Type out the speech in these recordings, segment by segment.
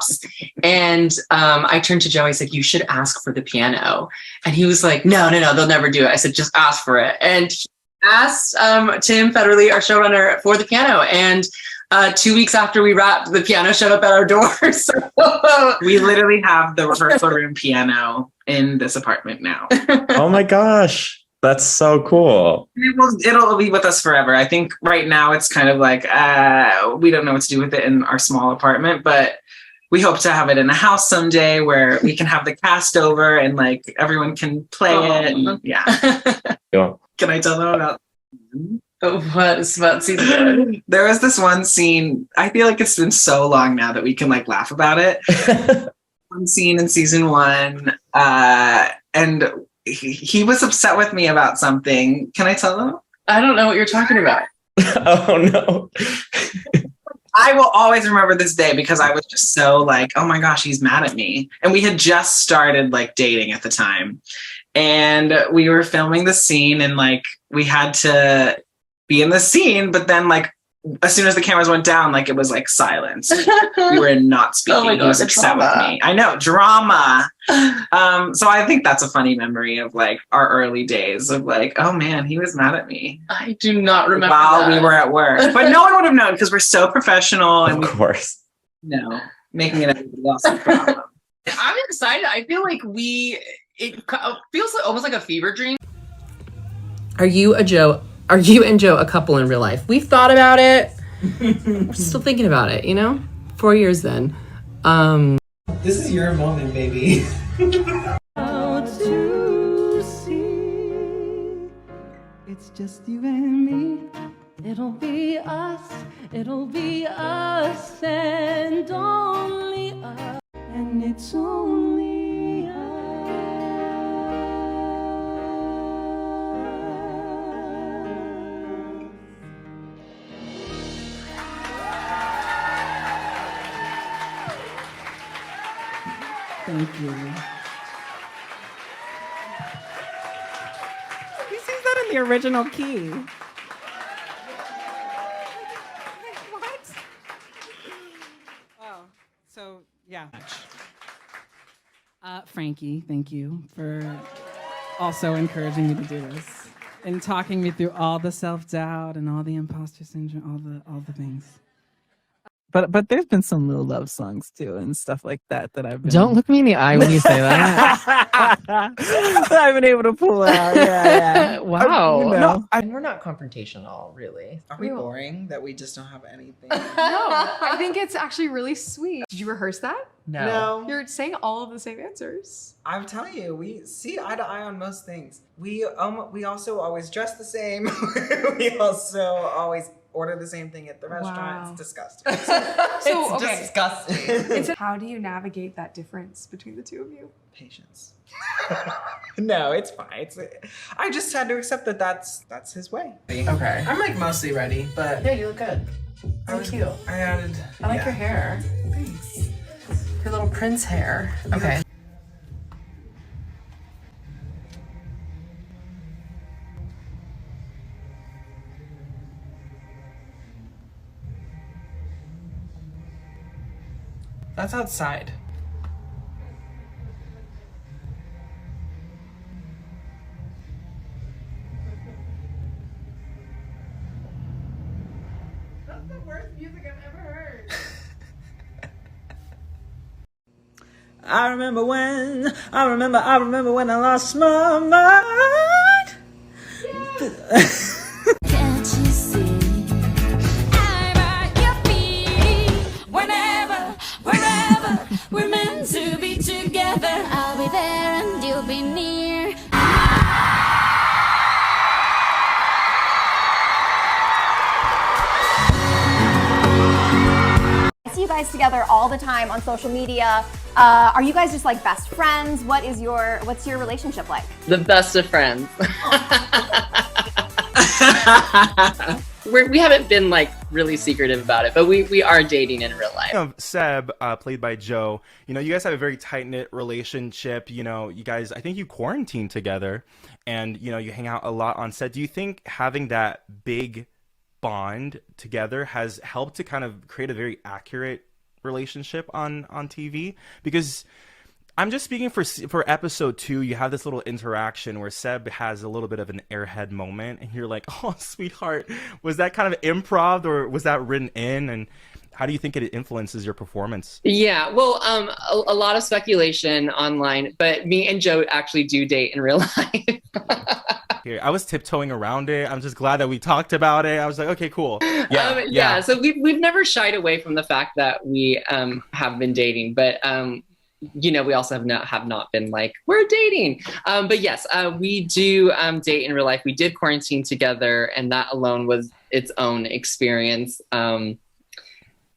props. And I turned to Joe. I said, you should ask for the piano. And he was like, no, they'll never do it. I said, just ask for it. And he asked Tim Federle, our showrunner, for the piano. And 2 weeks after we wrapped, the piano showed up at our door. So we literally have the rehearsal room piano in this apartment now. Oh my gosh. That's so cool. It'll be with us forever. I think right now it's kind of like, we don't know what to do with it in our small apartment, but we hope to have it in a house someday where we can have the cast over and like everyone can play it. And, yeah. Can I tell them about? What is about season 1? There was this one scene. I feel like it's been so long now that we can like laugh about it. One scene in season 1, and he was upset with me about something. Can I tell them? I don't know what you're talking about. Oh no. I will always remember this day because I was just so like, oh my gosh, he's mad at me. And we had just started like dating at the time. And we were filming the scene and like we had to be in the scene, but then like as soon as the cameras went down, like it was like silence. We were not speaking. Oh my God, he was upset with me. I know, drama. So I think that's a funny memory of like our early days of like, oh man, he was mad at me. I do not remember while that. we were at work, but no one would have known because we're so professional. And of course, making it everybody else's problem. I'm excited. I feel like it feels like almost like a fever dream. Are you and Joe a couple in real life? We've thought about it. We're still thinking about it, 4 years then. This is your moment, baby. How to see it's just you and me. It'll be us and only us. And it's only us. Thank you. He sings that in the original key. What? Oh, so yeah. Frankie, thank you for also encouraging me to do this and talking me through all the self-doubt and all the imposter syndrome, all the things. But there's been some little love songs too and stuff like that I've been. Don't look me in the eye when you say that. that I've been able to pull out. Yeah. Wow. No, we're not confrontational, really. Are we boring that we just don't have anything? No, I think it's actually really sweet. Did you rehearse that? No. You're saying all of the same answers. I'm telling you, we see eye to eye on most things. We also always dress the same. We also always order the same thing at the restaurant. Wow. It's disgusting. So, it's disgusting. How do you navigate that difference between the two of you? Patience. No, it's fine. I just had to accept that that's his way. Okay. I'm like mostly ready, but Yeah, you look good. Thank you. I added. I like your hair. Thanks. Your little prince hair. Okay. That's outside. That's the worst music I've ever heard. I remember when I lost my mind. Yeah. Can't you see? I'm at your feet. Whenever, wherever we're meant to be together, I'll be there and you'll be near. I see you guys together all the time on social media. Are you guys just like best friends? What's your relationship like? The best of friends. We haven't been like really secretive about it, but we are dating in real life. Seb, played by Joe, you guys have a very tight-knit relationship. You guys, I think you quarantine together and, you hang out a lot on set. Do you think having that big bond together has helped to kind of create a very accurate relationship on TV? Because I'm just speaking for episode 2. You have this little interaction where Seb has a little bit of an airhead moment, and you're like, "Oh, sweetheart, was that kind of improv or was that written in?" And how do you think it influences your performance? Yeah, well, a lot of speculation online, but me and Joe actually do date in real life. Here, I was tiptoeing around it. I'm just glad that we talked about it. I was like, okay, cool. Yeah. So we've never shied away from the fact that we have been dating, but you know, we also have not been like, we're dating. But yes, we do date in real life. We did quarantine together, and that alone was its own experience.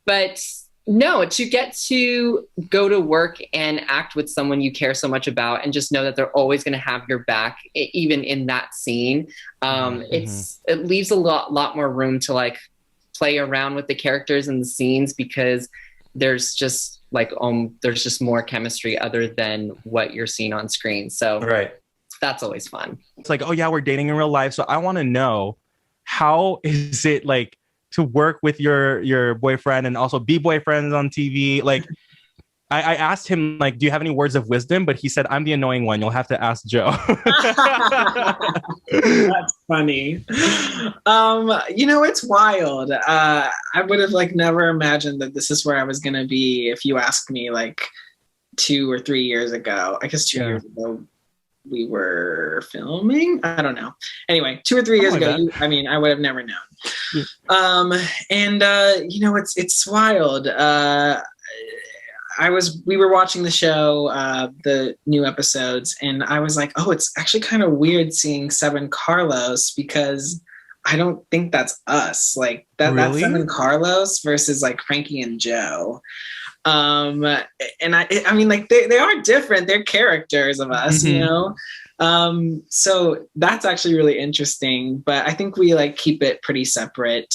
But no, to get to go to work and act with someone you care so much about, and just know that they're always going to have your back, even in that scene, it leaves a lot more room to like play around with the characters and the scenes, because there's just like there's just more chemistry other than what you're seeing on screen. So that's always fun. It's like, oh yeah, we're dating in real life. So I want to know, how is it like to work with your boyfriend and also be boyfriends on TV? Like, I asked him, like, do you have any words of wisdom? But he said, I'm the annoying one. You'll have to ask Joe. That's funny. You know, it's wild. I would have like never imagined that this is where I was going to be if you asked me like 2 or 3 years ago. I guess 2 years ago we were filming. I don't know. Anyway, 2 or 3 years ago, I would have never known. You know, it's wild. We were watching the show, the new episodes, and I was like, oh, it's actually kind of weird seeing Seb and Carlos, because I don't think that's us. Like that's Seb and Carlos versus like Frankie and Joe. And I mean, like they are different. They're characters of us, you know? So that's actually really interesting, but I think we like keep it pretty separate.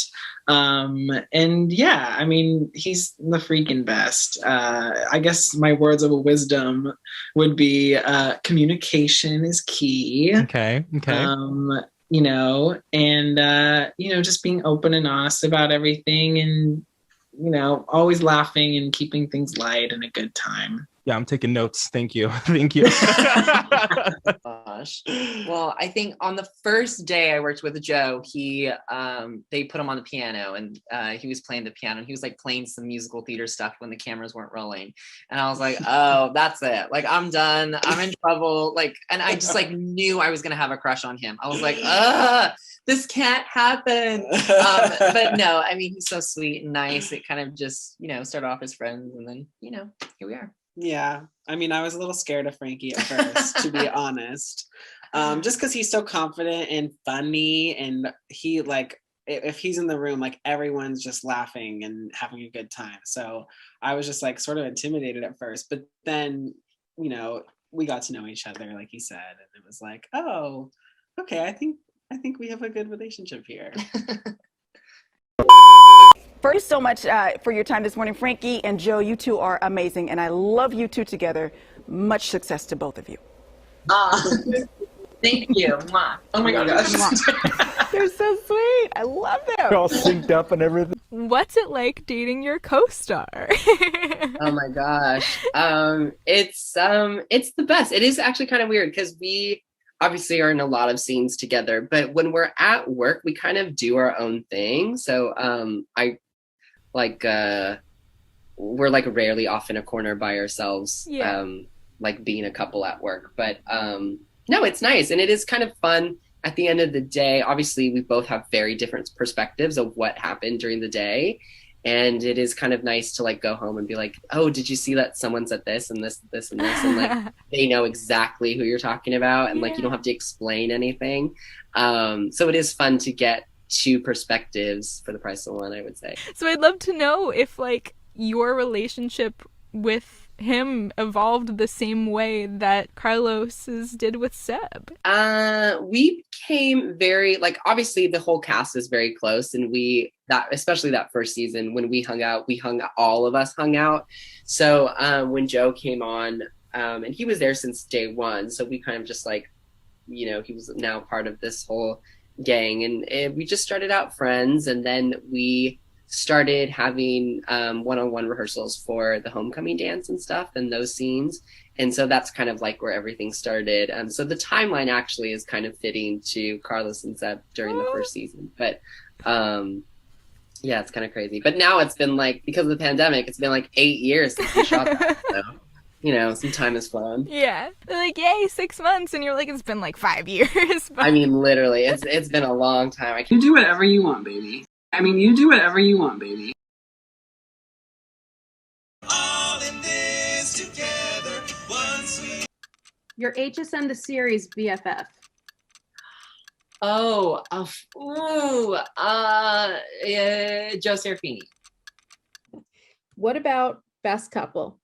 And yeah, I mean, he's the freaking best. I guess my words of wisdom would be, communication is key. Okay. You know, and, you know, just being open and honest about everything, and, you know, always laughing and keeping things light and a good time. Yeah, I'm taking notes. Thank you. Thank you. Gosh. Well, I think on the first day I worked with Joe, they put him on the piano, and he was playing the piano, and he was like playing some musical theater stuff when the cameras weren't rolling. And I was like, oh, that's it. Like, I'm done. I'm in trouble. Like, and I just like knew I was going to have a crush on him. I was like, this can't happen. But no, I mean, he's so sweet and nice. It kind of just, you know, started off as friends, and then, you know, here we are. Yeah. I mean, I was a little scared of Frankie at first, to be honest. Just because he's so confident and funny, and he like, if he's in the room, like everyone's just laughing and having a good time. So I was just like sort of intimidated at first, but then, you know, we got to know each other, like he said, and it was like, oh, okay, I think we have a good relationship here. First, so much for your time this morning, Frankie and Joe. You two are amazing, and I love you two together. Much success to both of you. Thank you. Oh my gosh. They're so sweet. I love them. They're all synced up and everything. What's it like dating your co-star? Oh my gosh. It's the best. It is actually kind of weird, because we obviously are in a lot of scenes together, but when we're at work, we kind of do our own thing. So we're like rarely off in a corner by ourselves, like being a couple at work. But no, it's nice, and it is kind of fun at the end of the day. Obviously, we both have very different perspectives of what happened during the day, and it is kind of nice to like go home and be like, oh, did you see that someone said this and this and this, and like they know exactly who you're talking about, and like you don't have to explain anything. So it is fun to get two perspectives for the price of one, I would say. So I'd love to know if like your relationship with him evolved the same way that Carlos's did with Seb. We became very, like, obviously the whole cast is very close, and especially that first season when we hung out, all of us hung out. So when Joe came on, and he was there since day one, so we kind of just like, you know, he was now part of this whole gang, and we just started out friends, and then we started having one-on-one rehearsals for the homecoming dance and stuff and those scenes. And so that's kind of like where everything started. So the timeline actually is kind of fitting to Carlos and Zeb during the first season. But yeah, it's kind of crazy. But now it's been like, because of the pandemic, it's been like 8 years since we shot that. So, you know, some time has flown. Yeah. They're like, yay, 6 months. And you're like, it's been like 5 years. I mean, literally, it's been a long time. I You can't do whatever you want, baby. I mean, you do whatever you want, baby. Your HSN the series BFF. Oh, Joe Serafini. What about best couple?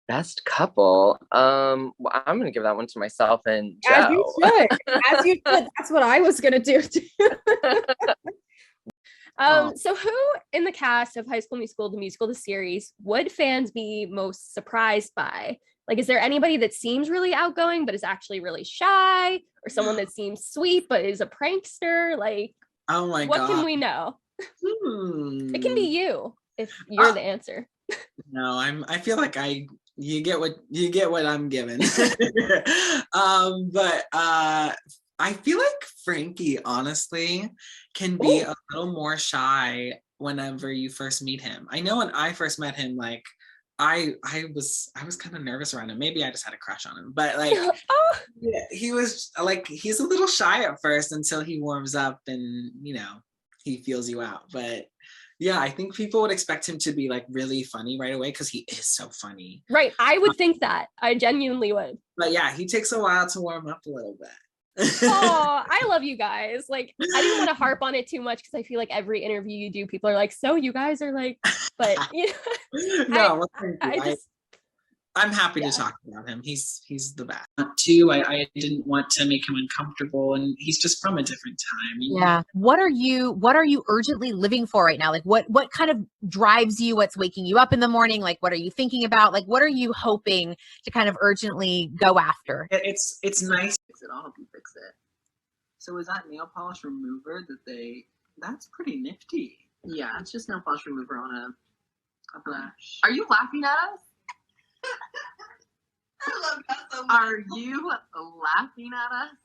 Best couple. Well, I'm gonna give that one to myself and Joe. As you should. As you should. That's what I was gonna do too. So who in the cast of High School Musical, the musical, the series, would fans be most surprised by? Like, is there anybody that seems really outgoing but is actually really shy, or someone that seems sweet but is a prankster? Like, oh my what God. can we know? It can be you if you're the answer. No, I feel like you get what I'm given. But I feel like Frankie honestly can be a little more shy whenever you first meet him. I know when I first met him, like I was kind of nervous around him. Maybe I just had a crush on him, but like yeah, he was like, he's a little shy at first until he warms up and, you know, he feels you out. But yeah, I think people would expect him to be like really funny right away because he is so funny. Right. I would think that. I genuinely would. But yeah, he takes a while to warm up a little bit. Oh, I love you guys. Like, I didn't want to harp on it too much because I feel like every interview you do, people are like, so you guys are like, but you know, No, I'm happy to talk about him. He's the best. Too, I didn't want to make him uncomfortable, and he's just from a different time. Yeah. What are you urgently living for right now? Like what kind of drives you? What's waking you up in the morning? Like what are you thinking about? Like what are you hoping to kind of urgently go after? It's nice. I'll help you fix it. So is that nail polish remover that's pretty nifty. Yeah, it's just nail polish remover on a brush. Are you laughing at us? I love that so much. Are you laughing at us?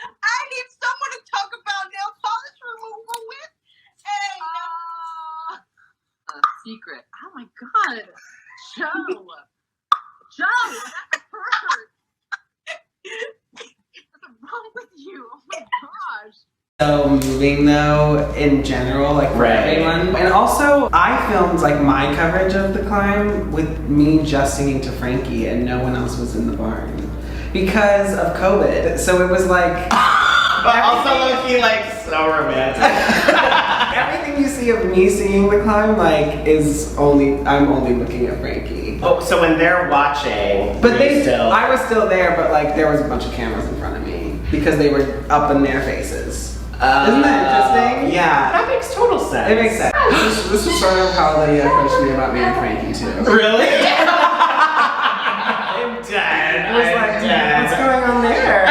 I need someone to talk about nail polish removal with. Hey, a secret. Oh my God, Joe. Joe, that hurts. What's wrong with you? Oh my gosh. So moving though in general, like for everyone. And also I filmed like my coverage of the climb with me just singing to Frankie and no one else was in the barn because of COVID. So it was like but also low-key like so romantic. Everything you see of me singing the climb like I'm only looking at Frankie. Oh, so when they're watching, But I was still there, but like there was a bunch of cameras in front of me because they were up in their faces. Isn't that interesting? Yeah. That makes total sense. It makes sense. This is sort of how they approached me about me and Frankie too. Really? I'm dead. I was like, what's going on there?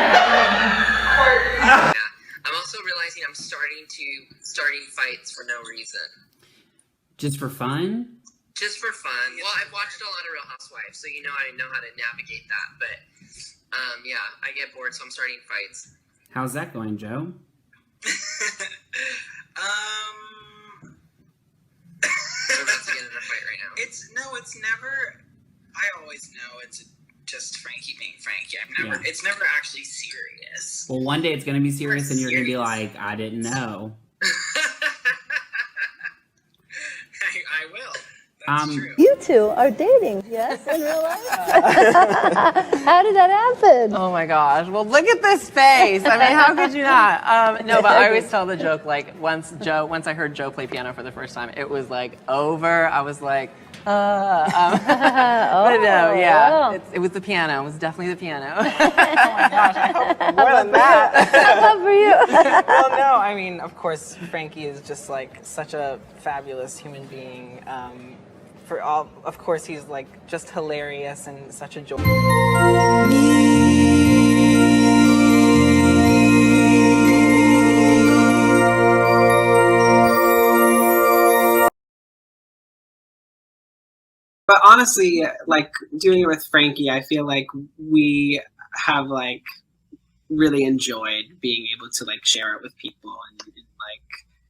I'm also realizing I'm starting fights for no reason. Just for fun? Just for fun. Well, I've watched a lot of Real Housewives, so I know how to navigate that. But yeah, I get bored, so I'm starting fights. How's that going, Joe? We're about to get in a fight right now. It's never. I always know it's just Frankie being Frankie. It's never actually serious. Well, one day it's going to be serious and you're going to be like, I didn't know. I will. That's true. You two are dating, yes, in real life? How did that happen? Oh my gosh. Well, look at this face. I mean, how could you not? No, but I always tell the joke, like, once I heard Joe play piano for the first time, it was like over. I was like, but no, yeah. It was the piano. It was definitely the piano. Oh my gosh, I hope more than that. How for you? Well, no, I mean, of course, Frankie is just like such a fabulous human being. Of course, he's like just hilarious and such a joy. honestly, like doing it with Frankie, I feel like we have like really enjoyed being able to like share it with people and like,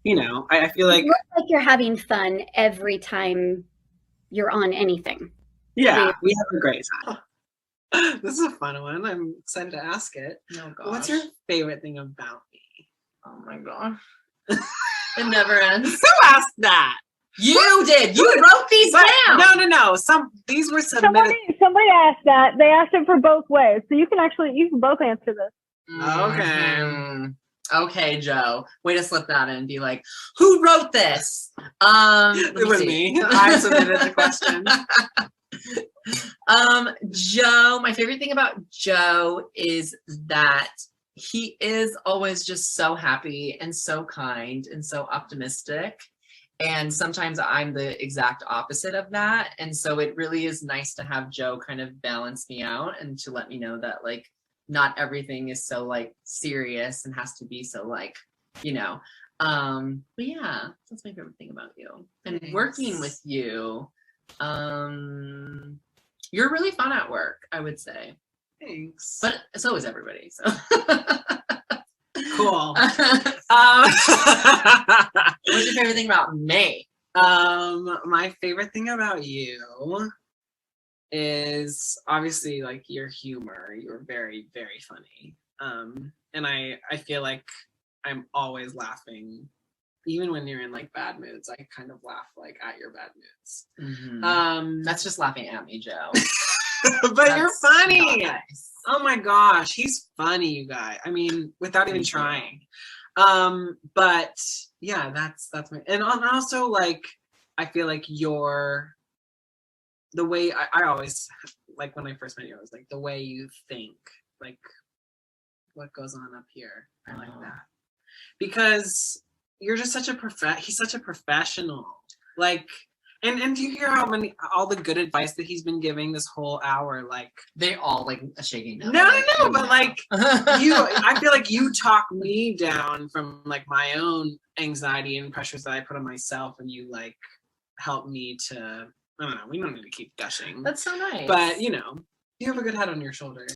you know, I feel like It looks like you're having fun every time you're on anything. yeah, we have a great time. This is a fun one. I'm excited to ask it. Oh gosh. What's your favorite thing about me? Oh my god. It never ends. Who asked that? You did. You wrote these down. No. These were submitted. Somebody asked that. They asked it for both ways, so you can both answer this. Okay. Okay, Joe. Way to slip that in and be like, who wrote this? It was me. I submitted the question. Joe, my favorite thing about Joe is that he is always just so happy and so kind and so optimistic. And sometimes I'm the exact opposite of that. And so it really is nice to have Joe kind of balance me out and to let me know that like not everything is so like serious and has to be so like, you know. But yeah, that's my favorite thing about you. And working with you, you're really fun at work, I would say. Thanks. But so is everybody. So cool. What's your favorite thing about me? My favorite thing about you is obviously like your humor. You're very, very funny. And I feel like I'm always laughing. Even when you're in like bad moods, I kind of laugh like at your bad moods. Mm-hmm. That's just laughing at me, Joe. But you're funny. Nice. Oh my gosh, he's funny, you guys. I mean, without even trying. But yeah, that's my, and also like I feel like the way I always like when I first met you, I was like the way you think, like what goes on up here. I like that because you're just such a he's such a professional. Like, and do you hear all the good advice that he's been giving this whole hour? Like they all like shaking now. No, but like I feel like you talk me down from like my own anxiety and pressures that I put on myself, and you like help me to. I don't know. We don't need to keep gushing. That's so nice. But you know, you have a good head on your shoulders.